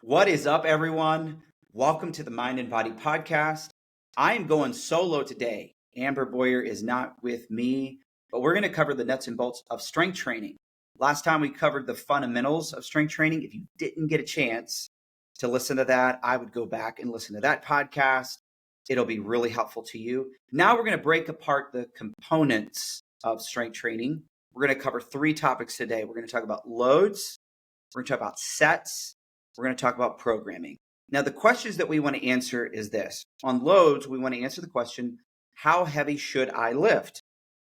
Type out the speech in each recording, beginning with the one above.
What is up, everyone? Welcome to the Mind and Body Podcast. I am going solo today. Amber Boyer is not with me, but we're going to cover the nuts and bolts of strength training. Last time we covered the fundamentals of strength training. If you didn't get a chance to listen to that, I would go back and listen to that podcast. It'll be really helpful to you. Now we're going to break apart the components of strength training. We're going to cover three topics today. We're going to talk about loads. We're going to talk about sets. We're going to talk about programming. Now, the questions that we want to answer is this. On loads, we want to answer the question, how heavy should I lift?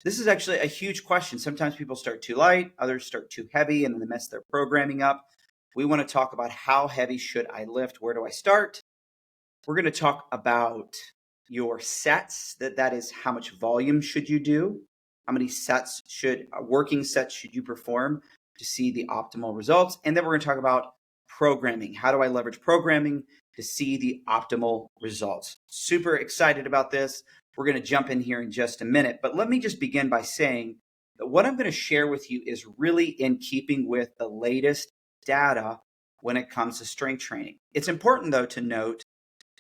This is actually a huge question. Sometimes people start too light, others start too heavy, and then they mess their programming up. We want to talk about how heavy should I lift? Where do I start? We're going to talk about your sets. That is, how much volume should you do? How many working sets should you perform to see the optimal results? And then we're going to talk about programming. How do I leverage programming to see the optimal results? Super excited about this. We're going to jump in here in just a minute, but let me just begin by saying that what I'm going to share with you is really in keeping with the latest data when it comes to strength training. It's important, though, to note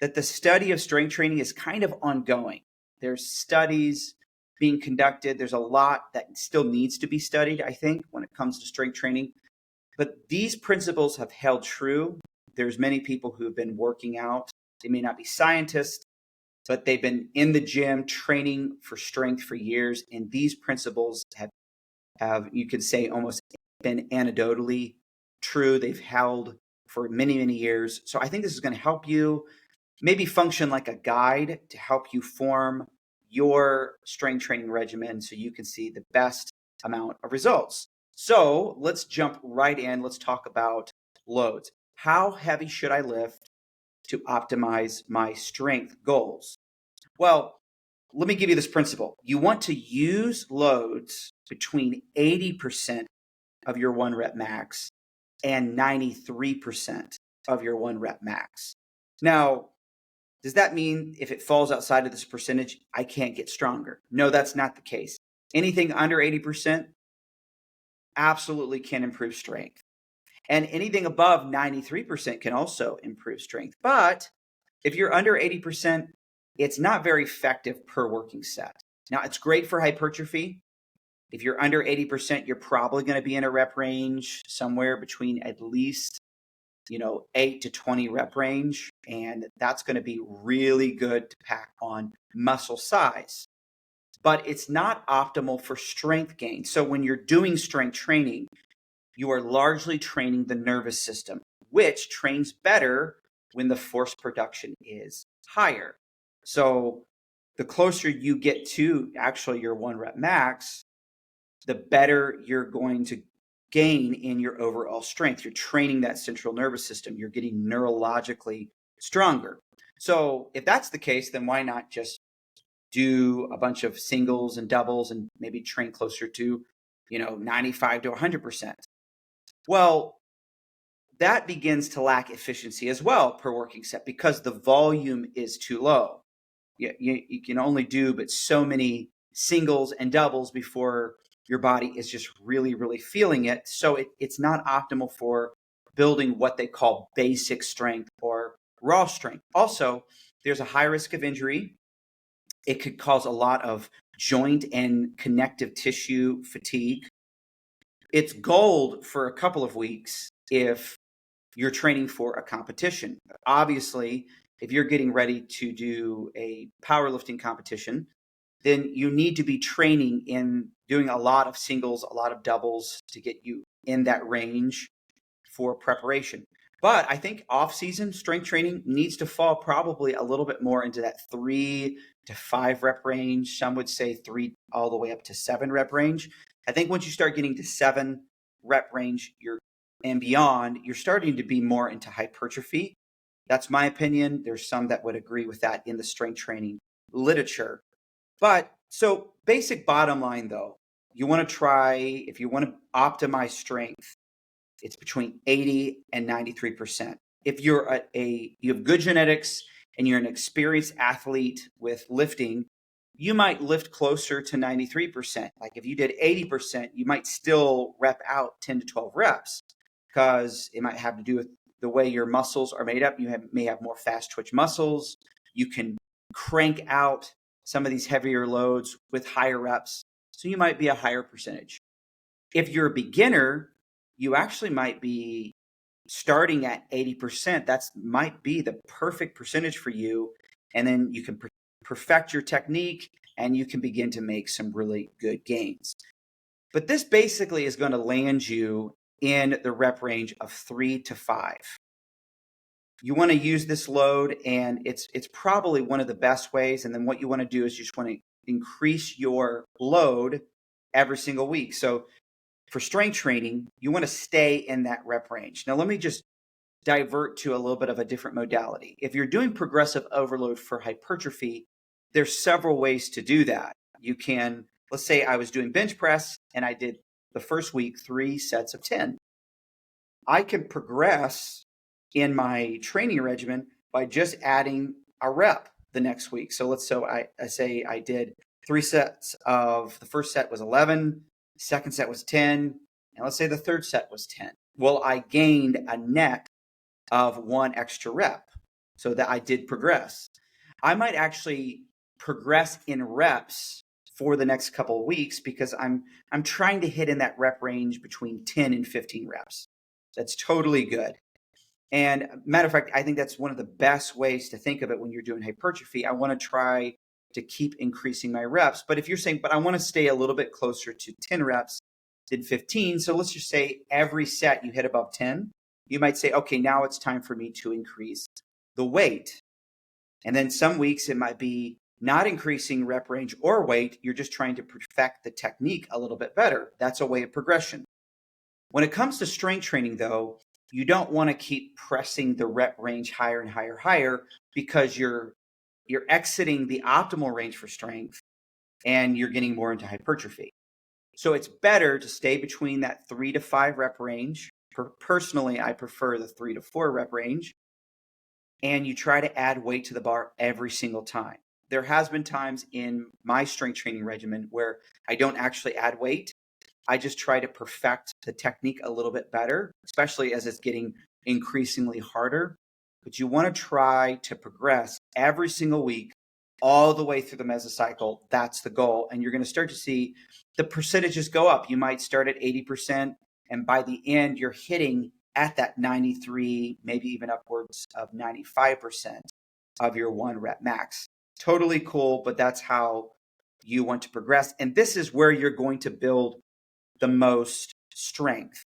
that the study of strength training is kind of ongoing. There's studies being conducted. There's a lot that still needs to be studied, I think, when it comes to strength training. But these principles have held true. There's many people who have been working out. They may not be scientists, but they've been in the gym training for strength for years. And these principles have you could say, almost been anecdotally true. They've held for many, many years. So I think this is going to help you maybe function like a guide to help you form your strength training regimen so you can see the best amount of results. So let's jump right in. Let's talk about loads. How heavy should I lift to optimize my strength goals? Well, let me give you this principle. You want to use loads between 80% of your 1 rep max and 93% of your 1 rep max. Now, does that mean if it falls outside of this percentage, I can't get stronger? No, that's not the case. Anything under 80%, absolutely can improve strength. And anything above 93% can also improve strength. But if you're under 80%, it's not very effective per working set. Now, it's great for hypertrophy. If you're under 80%, you're probably going to be in a rep range somewhere between at least 8 to 20 rep range. And that's going to be really good to pack on muscle size. But it's not optimal for strength gain. So when you're doing strength training, you are largely training the nervous system, which trains better when the force production is higher. So the closer you get to actually your 1 rep max, the better you're going to gain in your overall strength. You're training that central nervous system. You're getting neurologically stronger. So if that's the case, then why not just do a bunch of singles and doubles and maybe train closer to, 95 to 100%. Well, that begins to lack efficiency as well per working set because the volume is too low. You can only do but so many singles and doubles before your body is just really, really feeling it. So it's not optimal for building what they call basic strength or raw strength. Also, there's a high risk of injury. It could cause a lot of joint and connective tissue fatigue. It's gold for a couple of weeks if you're training for a competition. Obviously, if you're getting ready to do a powerlifting competition, then you need to be training in doing a lot of singles, a lot of doubles to get you in that range for preparation. But I think off-season strength training needs to fall probably a little bit more into that 3 to 5 rep range. Some would say 3 all the way up to 7 rep range. I think once you start getting to 7 rep range and beyond, you're starting to be more into hypertrophy. That's my opinion. There's some that would agree with that in the strength training literature. But so basic bottom line though, you want to try, if you want to optimize strength, it's between 80 and 93%. If you're you have good genetics and you're an experienced athlete with lifting, you might lift closer to 93%. Like if you did 80%, you might still rep out 10 to 12 reps because it might have to do with the way your muscles are made up. May have more fast twitch muscles. You can crank out some of these heavier loads with higher reps. So you might be a higher percentage. If you're a beginner, you actually might be starting at 80%. That might be the perfect percentage for you. And then you can perfect your technique and you can begin to make some really good gains. But this basically is going to land you in the rep range of 3 to 5. You want to use this load, and it's probably one of the best ways. And then what you want to do is you just want to increase your load every single week. So for strength training, you want to stay in that rep range. Now, let me just divert to a little bit of a different modality. If you're doing progressive overload for hypertrophy, there's several ways to do that. You can, let's say I was doing bench press and I did the first week 3 sets of 10. I can progress in my training regimen by just adding a rep the next week. So I say I did 3 sets of, the first set was 11, second set was 10, and let's say the third set was 10. Well, I gained a net of 1 extra rep so that I did progress. I might actually progress in reps for the next couple of weeks because I'm trying to hit in that rep range between 10 and 15 reps. That's totally good. And matter of fact, I think that's one of the best ways to think of it when you're doing hypertrophy. I want to try to keep increasing my reps. But if you're saying, but I want to stay a little bit closer to 10 reps than 15. So let's just say every set you hit above 10, you might say, okay, now it's time for me to increase the weight. And then some weeks it might be not increasing rep range or weight. You're just trying to perfect the technique a little bit better. That's a way of progression. When it comes to strength training, though, you don't want to keep pressing the rep range higher and higher because you're exiting the optimal range for strength and you're getting more into hypertrophy. So it's better to stay between that 3 to 5 rep range. Personally, I prefer the 3 to 4 rep range. And you try to add weight to the bar every single time. There has been times in my strength training regimen where I don't actually add weight. I just try to perfect the technique a little bit better, especially as it's getting increasingly harder. But you want to try to progress every single week all the way through the mesocycle. That's the goal. And you're going to start to see the percentages go up. You might start at 80%, and by the end, you're hitting at that 93, maybe even upwards of 95% of your 1 rep max. Totally cool, but that's how you want to progress. And this is where you're going to build the most strength.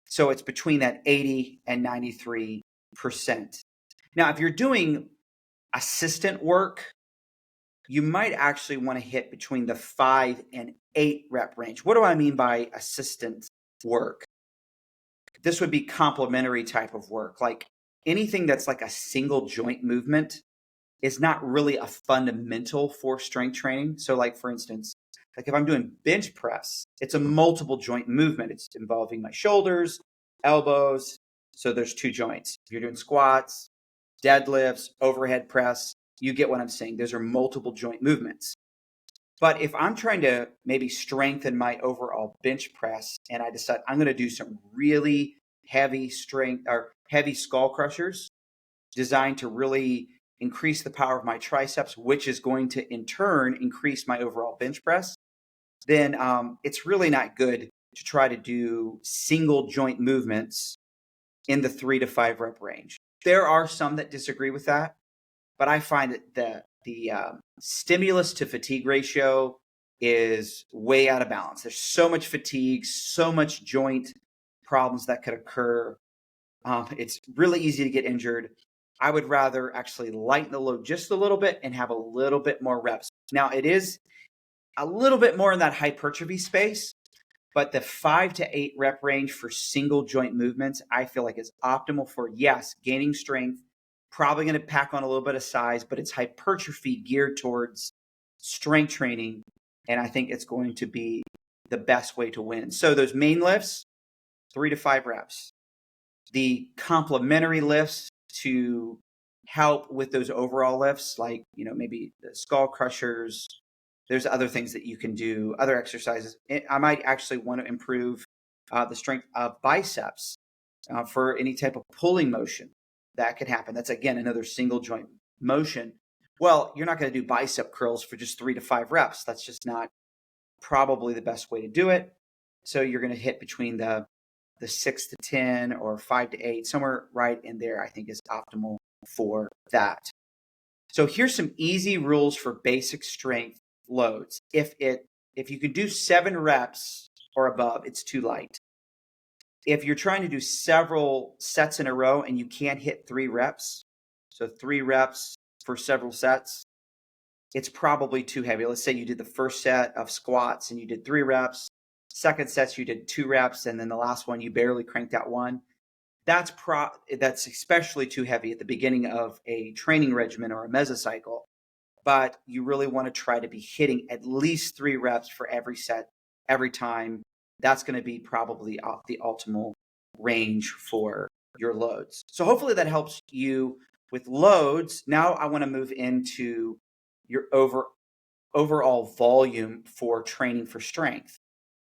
So it's between that 80 and 93%. Now, if you're doing assistant work, you might actually want to hit between the 5 and 8 rep range. What do I mean by assistant work? This would be complementary type of work. Like anything that's like a single joint movement is not really a fundamental for strength training. So like for instance, like if I'm doing bench press, it's a multiple joint movement. It's involving my shoulders, elbows. So there's 2 joints. If you're doing squats, deadlifts, overhead press, you get what I'm saying. Those are multiple joint movements. But if I'm trying to maybe strengthen my overall bench press and I decide I'm going to do some really heavy strength or heavy skull crushers designed to really increase the power of my triceps, which is going to in turn increase my overall bench press, then it's really not good to try to do single joint movements in the 3 to 5 rep range. There are some that disagree with that, but I find that the stimulus to fatigue ratio is way out of balance. There's so much fatigue, so much joint problems that could occur. It's really easy to get injured. I would rather actually lighten the load just a little bit and have a little bit more reps. Now, it is a little bit more in that hypertrophy space, but the 5 to 8 rep range for single joint movements, I feel like is optimal for, yes, gaining strength, probably going to pack on a little bit of size, but it's hypertrophy geared towards strength training. And I think it's going to be the best way to win. So those main lifts, 3 to 5 reps. The complementary lifts to help with those overall lifts, like, maybe the skull crushers. There's other things that you can do, other exercises. I might actually want to improve the strength of biceps. for any type of pulling motion. That could happen. That's, again, another single joint motion. Well, you're not going to do bicep curls for just 3 to 5 reps. That's just not probably the best way to do it. So you're going to hit between the 6 to 10 or 5 to 8, somewhere right in there, I think is optimal for that. So here's some easy rules for basic strength loads. If you can do 7 reps or above, it's too light. If you're trying to do several sets in a row and you can't hit 3 reps, so 3 reps for several sets, it's probably too heavy. Let's say you did the first set of squats and you did 3 reps, second sets you did 2 reps, and then the last one you barely cranked out 1. That's especially too heavy at the beginning of a training regimen or a mesocycle. But you really want to try to be hitting at least 3 reps for every set, every time. That's going to be probably the optimal range for your loads. So hopefully that helps you with loads. Now I want to move into your overall volume for training for strength.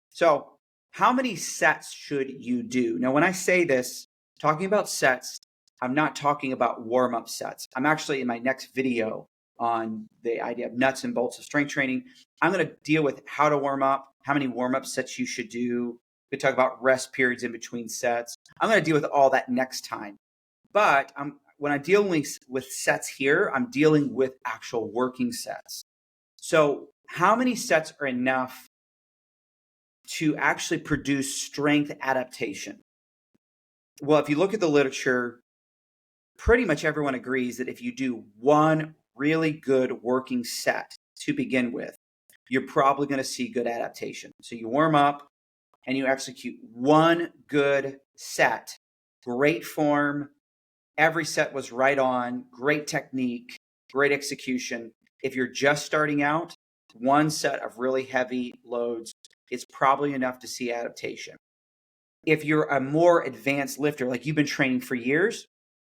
So how many sets should you do? Now, when I say this, talking about sets, I'm not talking about warm-up sets. I'm actually, in my next video on the idea of nuts and bolts of strength training, I'm going to deal with how to warm up, how many warm-up sets you should do. We talk about rest periods in between sets. I'm going to deal with all that next time. But when I'm dealing with sets here, I'm dealing with actual working sets. So how many sets are enough to actually produce strength adaptation? Well, if you look at the literature, pretty much everyone agrees that if you do one really good working set to begin with, you're probably going to see good adaptation. So you warm up and you execute one good set, great form. Every set was right on, great technique, great execution. If you're just starting out, one set of really heavy loads is probably enough to see adaptation. If you're a more advanced lifter, like you've been training for years,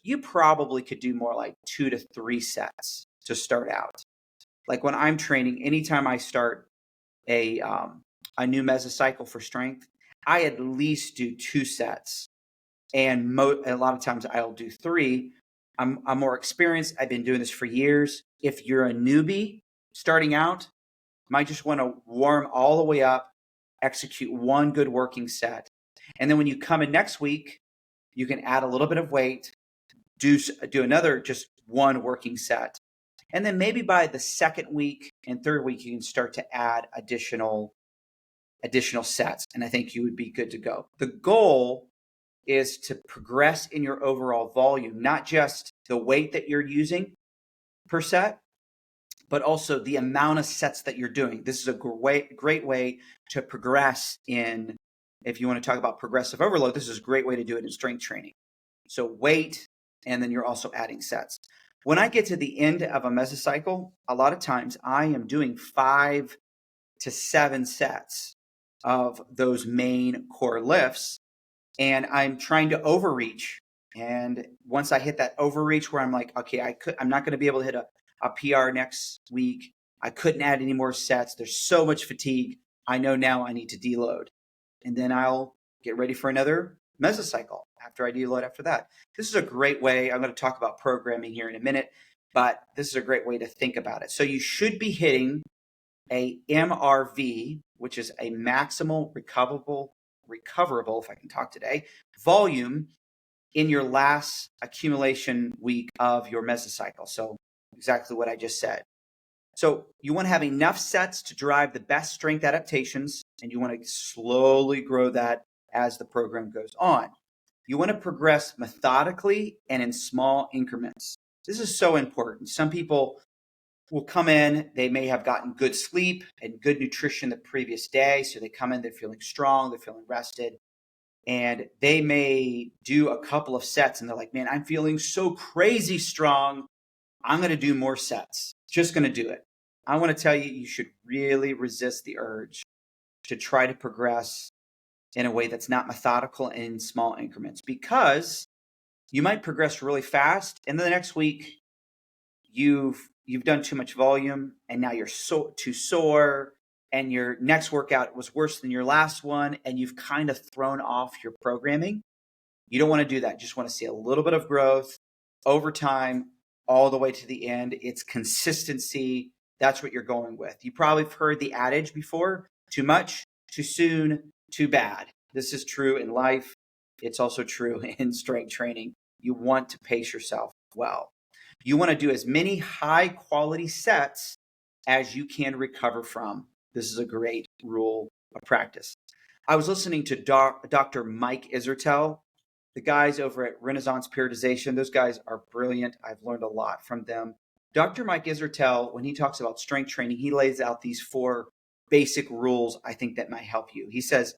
you probably could do more like 2 to 3 sets to start out. Like when I'm training, anytime I start a new mesocycle for strength, I at least do 2 sets. And a lot of times I'll do 3. I'm more experienced. I've been doing this for years. If you're a newbie starting out, you might just want to warm all the way up, execute one good working set. And then when you come in next week, you can add a little bit of weight, do another just one working set. And then maybe by the second week and third week, you can start to add additional sets. And I think you would be good to go. The goal is to progress in your overall volume, not just the weight that you're using per set, but also the amount of sets that you're doing. This is a great way to progress in, if you want to talk about progressive overload, this is a great way to do it in strength training. So weight, and then you're also adding sets. When I get to the end of a mesocycle, a lot of times I am doing 5 to 7 sets of those main core lifts, and I'm trying to overreach. And once I hit that overreach where I'm like, okay, I'm not going to be able to hit a PR next week. I couldn't add any more sets. There's so much fatigue. I know now I need to deload. And then I'll get ready for another mesocycle after I deload after that. This is a great way. I'm going to talk about programming here in a minute, but this is a great way to think about it. So you should be hitting a MRV, which is a maximal recoverable, if I can talk today, volume in your last accumulation week of your mesocycle. So exactly what I just said. So you want to have enough sets to drive the best strength adaptations, and you want to slowly grow that as the program goes on. You want to progress methodically and in small increments. This is so important. Some people will come in, they may have gotten good sleep and good nutrition the previous day. So they come in, they're feeling strong, they're feeling rested, and they may do a couple of sets and they're like, man, I'm feeling so crazy strong. I'm going to do more sets. Just going to do it. I want to tell you, you should really resist the urge to try to progress in a way that's not methodical and in small increments, because you might progress really fast and then the next week you've done too much volume and now you're too sore and your next workout was worse than your last one and you've kind of thrown off your programming. You don't want to do that. You just want to see a little bit of growth over time, all the way to the end. It's consistency. That's what you're going with. You probably have heard the adage before: too much, too soon, too bad. This is true in life. It's also true in strength training. You want to pace yourself well. You want to do as many high quality sets as you can recover from. This is a great rule of practice. I was listening to Dr. Mike Isertel, the guys over at Renaissance Periodization. Those guys are brilliant. I've learned a lot from them. Dr. Mike Isertel, when he talks about strength training, he lays out these 4 basic rules I think that might help you. He says,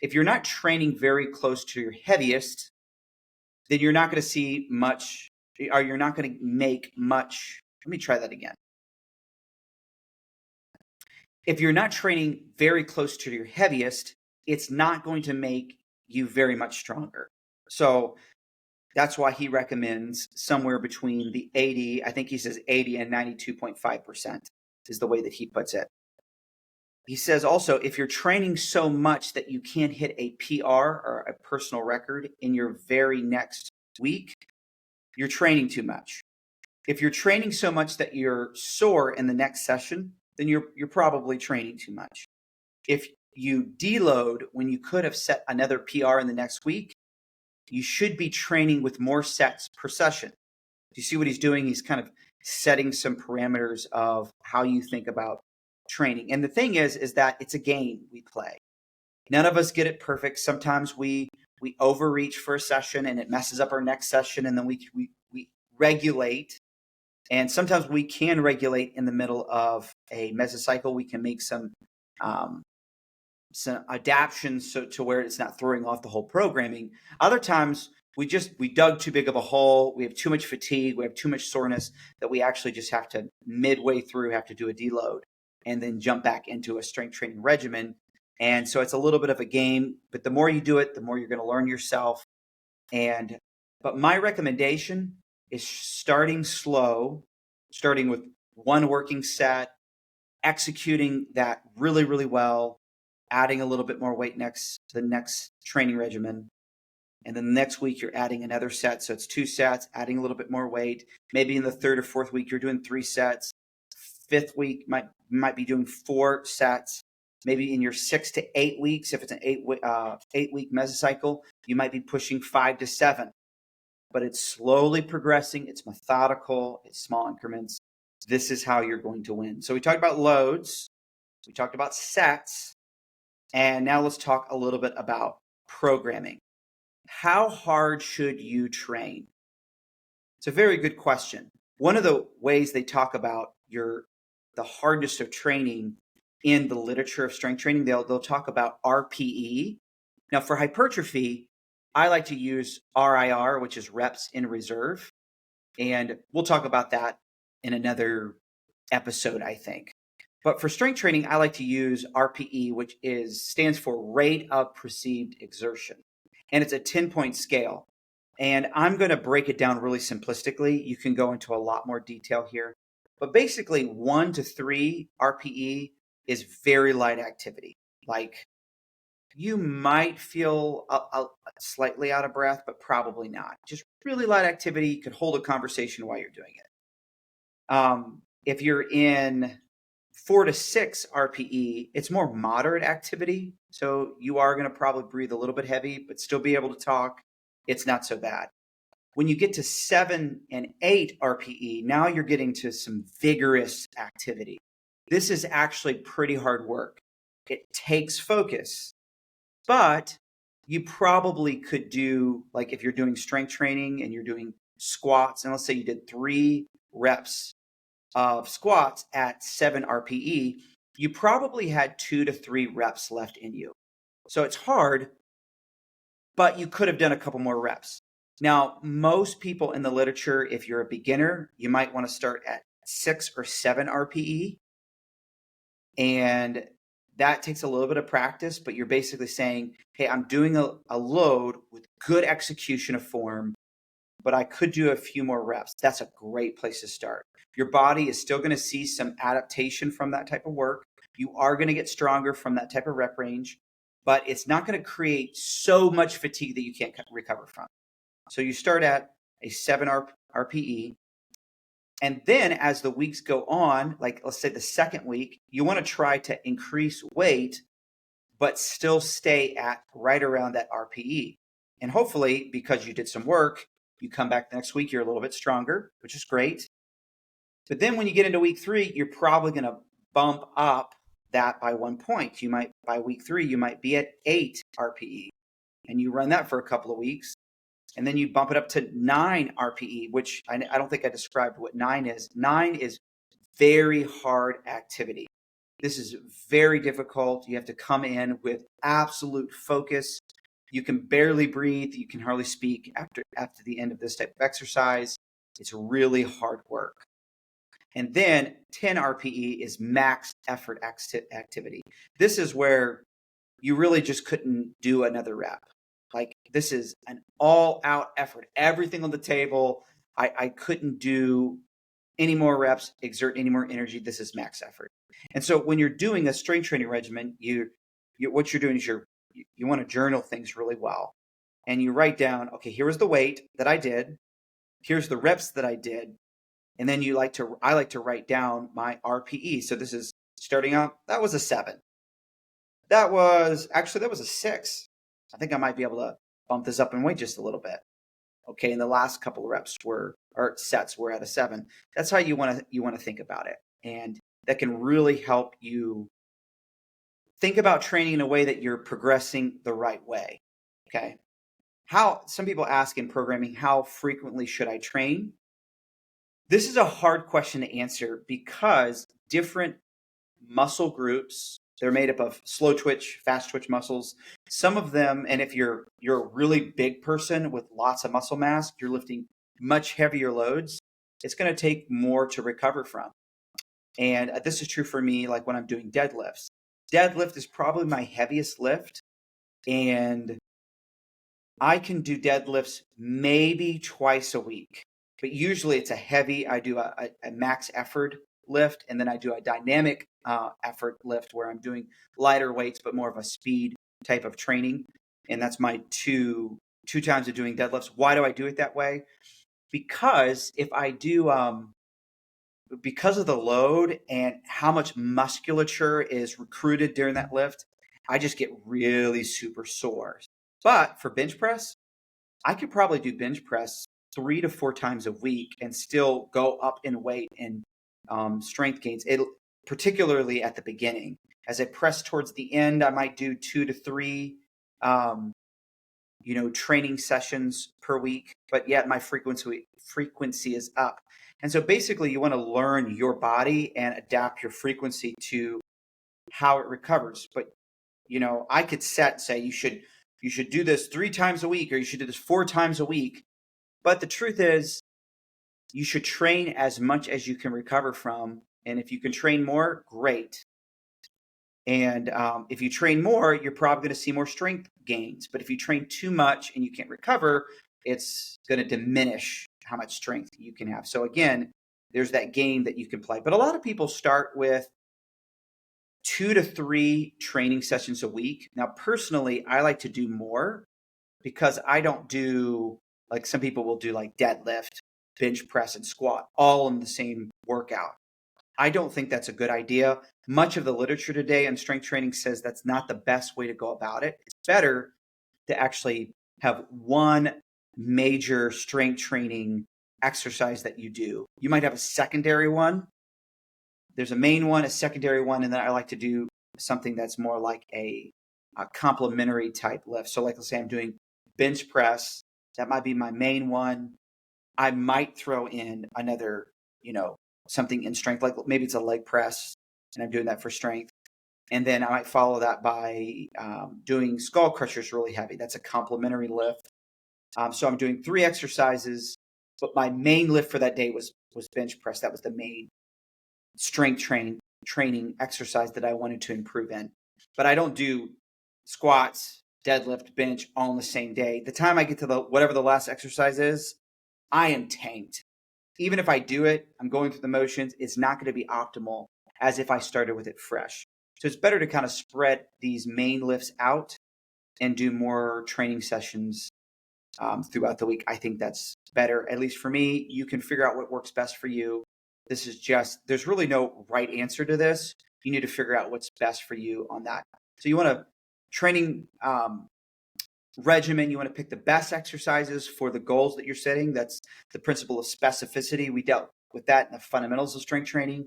if you're not training very close to your heaviest, then you're not going to see much, or you're not going to make much. Let me try that again. If you're not training very close to your heaviest, it's not going to make you very much stronger. So that's why he recommends somewhere between the 80, I think he says 80 and 92.5% is the way that he puts it. He says also, if you're training so much that you can't hit a PR or a personal record in your very next week, you're training too much. If you're training so much that you're sore in the next session, then you're probably training too much. If you deload when you could have set another PR in the next week, you should be training with more sets per session. Do you see what he's doing? He's kind of setting some parameters of how you think about training. And the thing is that it's a game we play. None of us get it perfect. Sometimes we overreach for a session and it messes up our next session, and then we regulate. And sometimes we can regulate in the middle of a mesocycle. We can make some adaptions to where it's not throwing off the whole programming. Other times we dug too big of a hole. We have too much fatigue. We have too much soreness that we actually just have to midway through have to do a deload and then jump back into a strength training regimen. And so it's a little bit of a game, but the more you do it, the more you're going to learn yourself. But my recommendation is starting slow, starting with one working set, executing that really, really well, adding a little bit more weight the next training regimen. And then the next week you're adding another set. So it's 2 sets, adding a little bit more weight. Maybe in the 3rd or 4th week, you're doing 3 sets. 5th week might be doing 4 sets. Maybe in your 6 to 8 weeks, if it's an 8-week mesocycle, you might be pushing 5 to 7. But it's slowly progressing. It's methodical. It's small increments. This is how you're going to win. So we talked about loads. We talked about sets. And now let's talk a little bit about programming. How hard should you train? It's a very good question. One of the ways they talk about the hardness of training in the literature of strength training, they'll talk about RPE. Now for hypertrophy, I like to use RIR, which is reps in reserve. And we'll talk about that in another episode, I think. But for strength training, I like to use RPE, which stands for rate of perceived exertion. And it's a 10-point scale. And I'm going to break it down really simplistically. You can go into a lot more detail here. But basically, 1 to 3 RPE is very light activity. Like you might feel slightly out of breath, but probably not. Just really light activity. You could hold a conversation while you're doing it. If you're in 4 to 6 RPE, it's more moderate activity. So you are going to probably breathe a little bit heavy, but still be able to talk. It's not so bad. When you get to 7 and 8 RPE, now you're getting to some vigorous activity. This is actually pretty hard work. It takes focus, but you probably could do, like if you're doing strength training and you're doing squats, and let's say you did 3 reps of squats at 7 RPE, you probably had 2 to 3 reps left in you. So it's hard, but you could have done a couple more reps. Now, most people in the literature, if you're a beginner, you might want to start at 6 or 7 RPE. And that takes a little bit of practice, but you're basically saying, hey, I'm doing a load with good execution of form, but I could do a few more reps. That's a great place to start. Your body is still going to see some adaptation from that type of work. You are going to get stronger from that type of rep range. but it's not going to create so much fatigue that you can't recover from. So you start at a 7 RPE. And then as the weeks go on, like let's say the second week, you want to try to increase weight, but still stay at right around that RPE. And hopefully, because you did some work, you come back the next week, you're a little bit stronger, which is great. But then when you get into week 3, you're probably going to bump up that by 1 point. You might, by week 3, you might be at 8 RPE, and you run that for a couple of weeks. And then you bump it up to 9 RPE, which I don't think I described what 9 is. 9 is very hard activity. This is very difficult. You have to come in with absolute focus. You can barely breathe. You can hardly speak after the end of this type of exercise. It's really hard work. And then 10 RPE is max effort activity. This is where you really just couldn't do another rep. Like this is an all-out effort. Everything on the table. I couldn't do any more reps, exert any more energy. This is max effort. And so when you're doing a strength training regimen, what you're doing is you want to journal things really well. And you write down, okay, here was the weight that I did. Here's the reps that I did. And then I like to write down my RPE. So this is starting out, that was a 7. That was a 6. I think I might be able to bump this up in weight just a little bit. Okay, and the last couple of sets were at a 7. That's how you want to think about it. And that can really help you think about training in a way that you're progressing the right way. Okay. Some people ask in programming, how frequently should I train? This is a hard question to answer because different muscle groups, they're made up of slow twitch, fast twitch muscles. Some of them, and if you're a really big person with lots of muscle mass, you're lifting much heavier loads, it's going to take more to recover from. And this is true for me, like when I'm doing deadlifts. Deadlift is probably my heaviest lift. And I can do deadlifts maybe twice a week. But usually it's I do a max effort lift, and then I do a dynamic effort lift where I'm doing lighter weights, but more of a speed type of training. And that's my two times of doing deadlifts. Why do I do it that way? Because if I do, because of the load and how much musculature is recruited during that lift, I just get really super sore. But for bench press, I could probably do bench press 3 to 4 times a week and still go up in weight and strength gains, particularly at the beginning. As I press towards the end, I might do 2 to 3 training sessions per week, but yet my frequency is up. And so basically you want to learn your body and adapt your frequency to how it recovers. But I could say you should do this 3 times a week, or you should do this 4 times a week. But the truth is, you should train as much as you can recover from. And if you can train more, great. And if you train more, you're probably going to see more strength gains. But if you train too much and you can't recover, it's going to diminish how much strength you can have. So again, there's that game that you can play. But a lot of people start with 2 to 3 training sessions a week. Now, personally, I like to do more because I don't do, like some people will do like deadlift, bench press, and squat all in the same workout. I don't think that's a good idea. Much of the literature today on strength training says that's not the best way to go about it. It's better to actually have one major strength training exercise that you do. You might have a secondary one. There's a main one, a secondary one, and then I like to do something that's more like a complementary type lift. So like let's say I'm doing bench press. That might be my main one. I might throw in another, something in strength, like maybe it's a leg press, and I'm doing that for strength. And then I might follow that by doing skull crushers really heavy. That's a complementary lift. So I'm doing 3 exercises, but my main lift for that day was bench press. That was the main strength training exercise that I wanted to improve in. But I don't do squats, deadlift, bench all in the same day. The time I get to whatever the last exercise is, I am tanked. Even if I do it, I'm going through the motions. It's not going to be optimal as if I started with it fresh. So it's better to kind of spread these main lifts out and do more training sessions throughout the week. I think that's better, at least for me. You can figure out what works best for you. This is just, there's really no right answer to this. You need to figure out what's best for you on that. So you want a training regimen. You want to pick the best exercises for the goals that you're setting. That's the principle of specificity. We dealt with that in the fundamentals of strength training.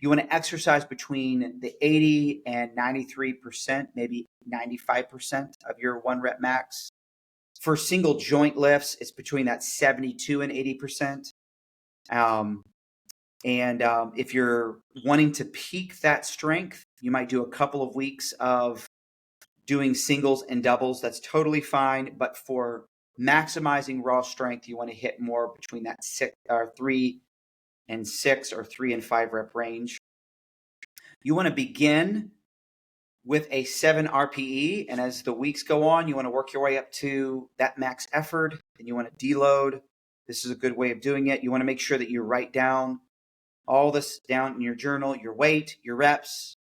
You want to exercise between the 80 and 93%, maybe 95% of your 1 rep max. For single joint lifts, it's between that 72 and 80%. If you're wanting to peak that strength, you might do a couple of weeks of doing singles and doubles. That's totally fine. But for maximizing raw strength, you want to hit more between that 3 and 6 or 3 and 5 rep range. You want to begin with a 7 RPE. And as the weeks go on, you want to work your way up to that max effort. And you want to deload. This is a good way of doing it. You want to make sure that you write down all this down in your journal, your weight, your reps,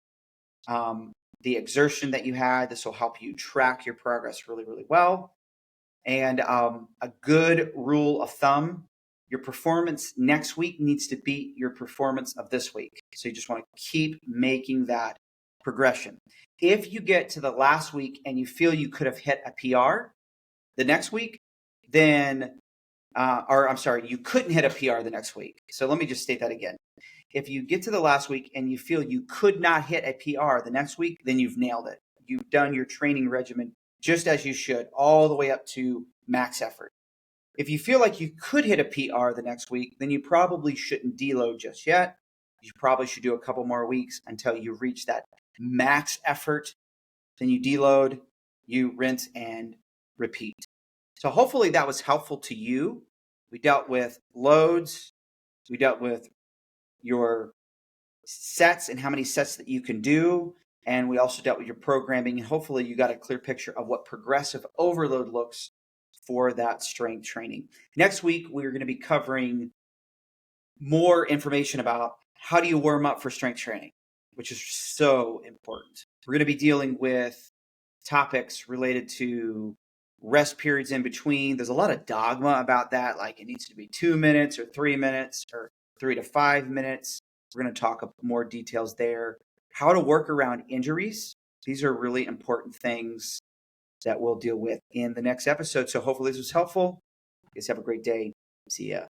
the exertion that you had. This will help you track your progress really, really well. And a good rule of thumb, your performance next week needs to beat your performance of this week. So you just want to keep making that progression. If you get to the last week and you feel you could have hit a PR the next week, then, you couldn't hit a PR the next week. So let me just state that again. If you get to the last week and you feel you could not hit a PR the next week, then you've nailed it. You've done your training regimen just as you should, all the way up to max effort. If you feel like you could hit a PR the next week, then you probably shouldn't deload just yet. You probably should do a couple more weeks until you reach that max effort. Then you deload, you rinse and repeat. So hopefully that was helpful to you. We dealt with loads. We dealt with your sets and how many sets that you can do. And we also dealt with your programming. And hopefully you got a clear picture of what progressive overload looks for that strength training. Next week, we're going to be covering more information about how do you warm up for strength training, which is so important. We're going to be dealing with topics related to rest periods in between. There's a lot of dogma about that, like it needs to be 2 minutes or 3 minutes or 3 to 5 minutes. We're going to talk about more details there. How to work around injuries. These are really important things that we'll deal with in the next episode. So hopefully this was helpful. You guys have a great day. See ya.